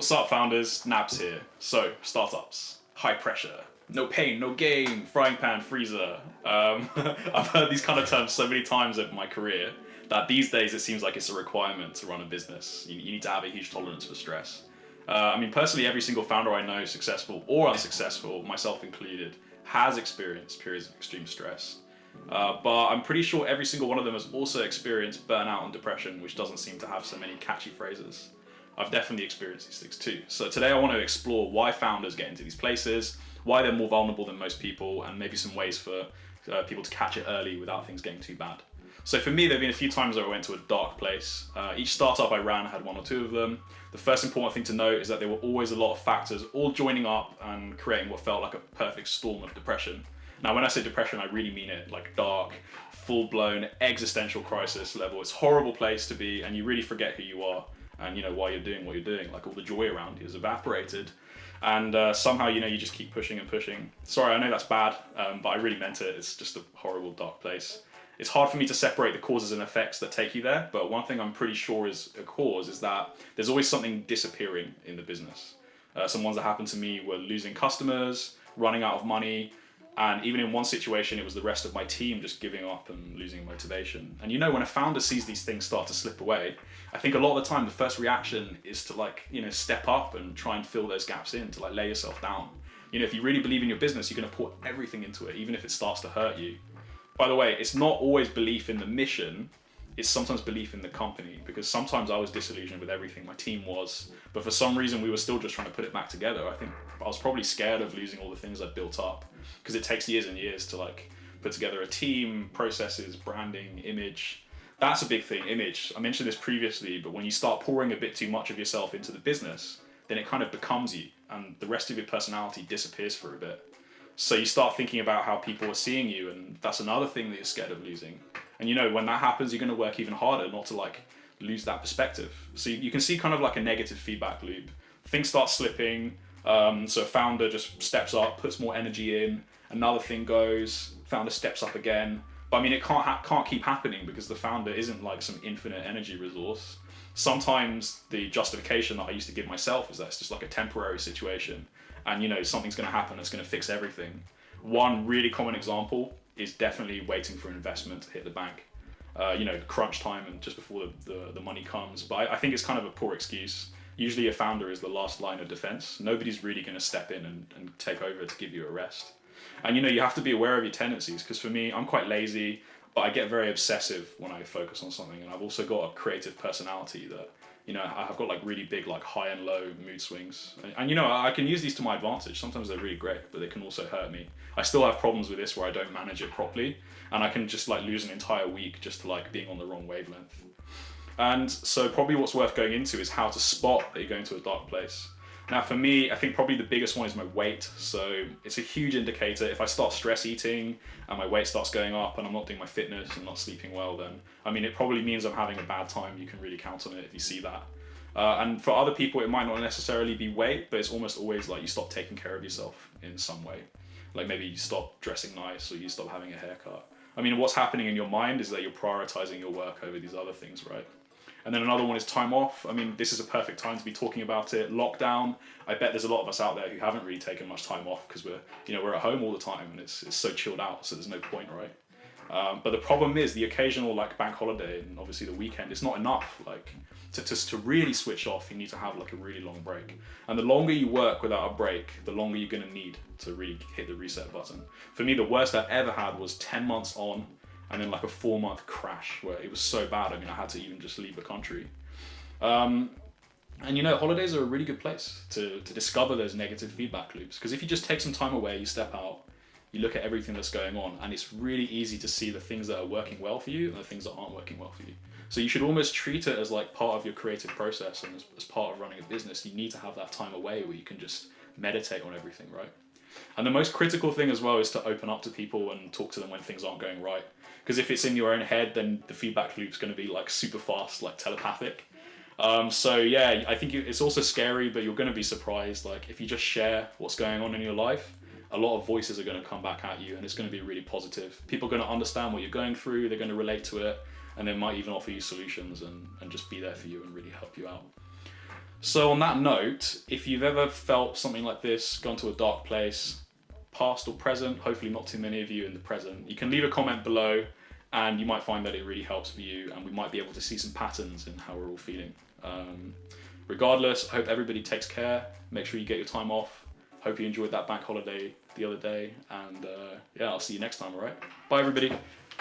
What's up, founders? Nabs here. So, startups, high pressure, no pain, no gain, frying pan freezer. I've heard these kind of terms so many times over my career that these days it seems like it's a requirement to run a business. You need to have a huge tolerance for stress. Personally, every single founder I know, successful or unsuccessful, myself included, has experienced periods of extreme stress. But I'm pretty sure every single one of them has also experienced burnout and depression, which doesn't seem to have so many catchy phrases. I've definitely experienced these things too. So today I want to explore why founders get into these places, why they're more vulnerable than most people, and maybe some ways for people to catch it early without things getting too bad. So for me, there have been a few times where I went to a dark place. Each startup I ran had one or two of them. The first important thing to note is that there were always a lot of factors all joining up and creating what felt like a perfect storm of depression. Now, when I say depression, I really mean it, like dark, full-blown existential crisis level. It's a horrible place to be, and you really forget who you are and why you're doing what you're doing. Like all the joy around you is evaporated, and somehow you just keep pushing and pushing. Sorry, I know that's bad, but I really meant it. It's just a horrible, dark place. It's hard for me to separate the causes and effects that take you there, but one thing I'm pretty sure is a cause is that there's always something disappearing in the business. Some ones that happened to me were losing customers, running out of money, and even in one situation, it was the rest of my team just giving up and losing motivation. And when a founder sees these things start to slip away, I think a lot of the time the first reaction is to step up and try and fill those gaps in, to lay yourself down. If you really believe in your business, you're going to put everything into it, even if it starts to hurt you. By the way, it's not always belief in the mission, it's sometimes belief in the company, because sometimes I was disillusioned with everything, my team was, but for some reason we were still just trying to put it back together. I think I was probably scared of losing all the things I'd built up, because it takes years and years to put together a team, processes, branding, image. That's a big thing, image. I mentioned this previously, but when you start pouring a bit too much of yourself into the business, then it kind of becomes you, and the rest of your personality disappears for a bit. So you start thinking about how people are seeing you, and that's another thing that you're scared of losing. And when that happens, you're going to work even harder not to lose that perspective. So you can see kind of like a negative feedback loop. Things start slipping, so a founder just steps up, puts more energy in, another thing goes, founder steps up again. But it can't keep happening, because the founder isn't like some infinite energy resource. Sometimes the justification that I used to give myself is that it's just like a temporary situation, and something's going to happen that's going to fix everything. One really common example is definitely waiting for an investment to hit the bank. Crunch time and just before the money comes. But I think it's kind of a poor excuse. Usually a founder is the last line of defense. Nobody's really going to step in and take over to give you a rest. And you have to be aware of your tendencies, because for me, I'm quite lazy, but I get very obsessive when I focus on something. And I've also got a creative personality that I've got really big high and low mood swings, and I can use these to my advantage. Sometimes they're really great, but they can also hurt me. I still have problems with this where I don't manage it properly, and I can just lose an entire week just to being on the wrong wavelength. And so probably what's worth going into is how to spot that you're going to a dark place. Now for me, I think probably the biggest one is my weight. So it's a huge indicator. If I start stress eating and my weight starts going up and I'm not doing my fitness and not sleeping well, then it probably means I'm having a bad time. You can really count on it if you see that. And for other people, it might not necessarily be weight, but it's almost always you stop taking care of yourself in some way. Maybe you stop dressing nice, or you stop having a haircut. What's happening in your mind is that you're prioritizing your work over these other things, right? And then another one is time off. This is a perfect time to be talking about it. Lockdown. I bet there's a lot of us out there who haven't really taken much time off, because we're at home all the time and it's so chilled out. So there's no point, right? But the problem is the occasional bank holiday and obviously the weekend. It's not enough. To really switch off, you need to have a really long break. And the longer you work without a break, the longer you're gonna need to really hit the reset button. For me, the worst I ever had was 10 months on, and then a 4-month crash where it was so bad, I had to even just leave the country. And holidays are a really good place to discover those negative feedback loops, because if you just take some time away, you step out, you look at everything that's going on, and it's really easy to see the things that are working well for you and the things that aren't working well for you. So you should almost treat it as part of your creative process, and as part of running a business, you need to have that time away where you can just meditate on everything, right? And the most critical thing as well is to open up to people and talk to them when things aren't going right. Because if it's in your own head, then the feedback loop's going to be super fast, telepathic. So yeah, I think it's also scary, but you're going to be surprised. If you just share what's going on in your life, a lot of voices are going to come back at you, and it's going to be really positive. People are going to understand what you're going through, they're going to relate to it, and they might even offer you solutions and just be there for you and really help you out. So on that note, if you've ever felt something like this, gone to a dark place, past or present, hopefully not too many of you in the present, you can leave a comment below and you might find that it really helps for you and we might be able to see some patterns in how we're all feeling. Regardless, I hope everybody takes care. Make sure you get your time off. Hope you enjoyed that bank holiday the other day. And yeah, I'll see you next time, all right? Bye, everybody.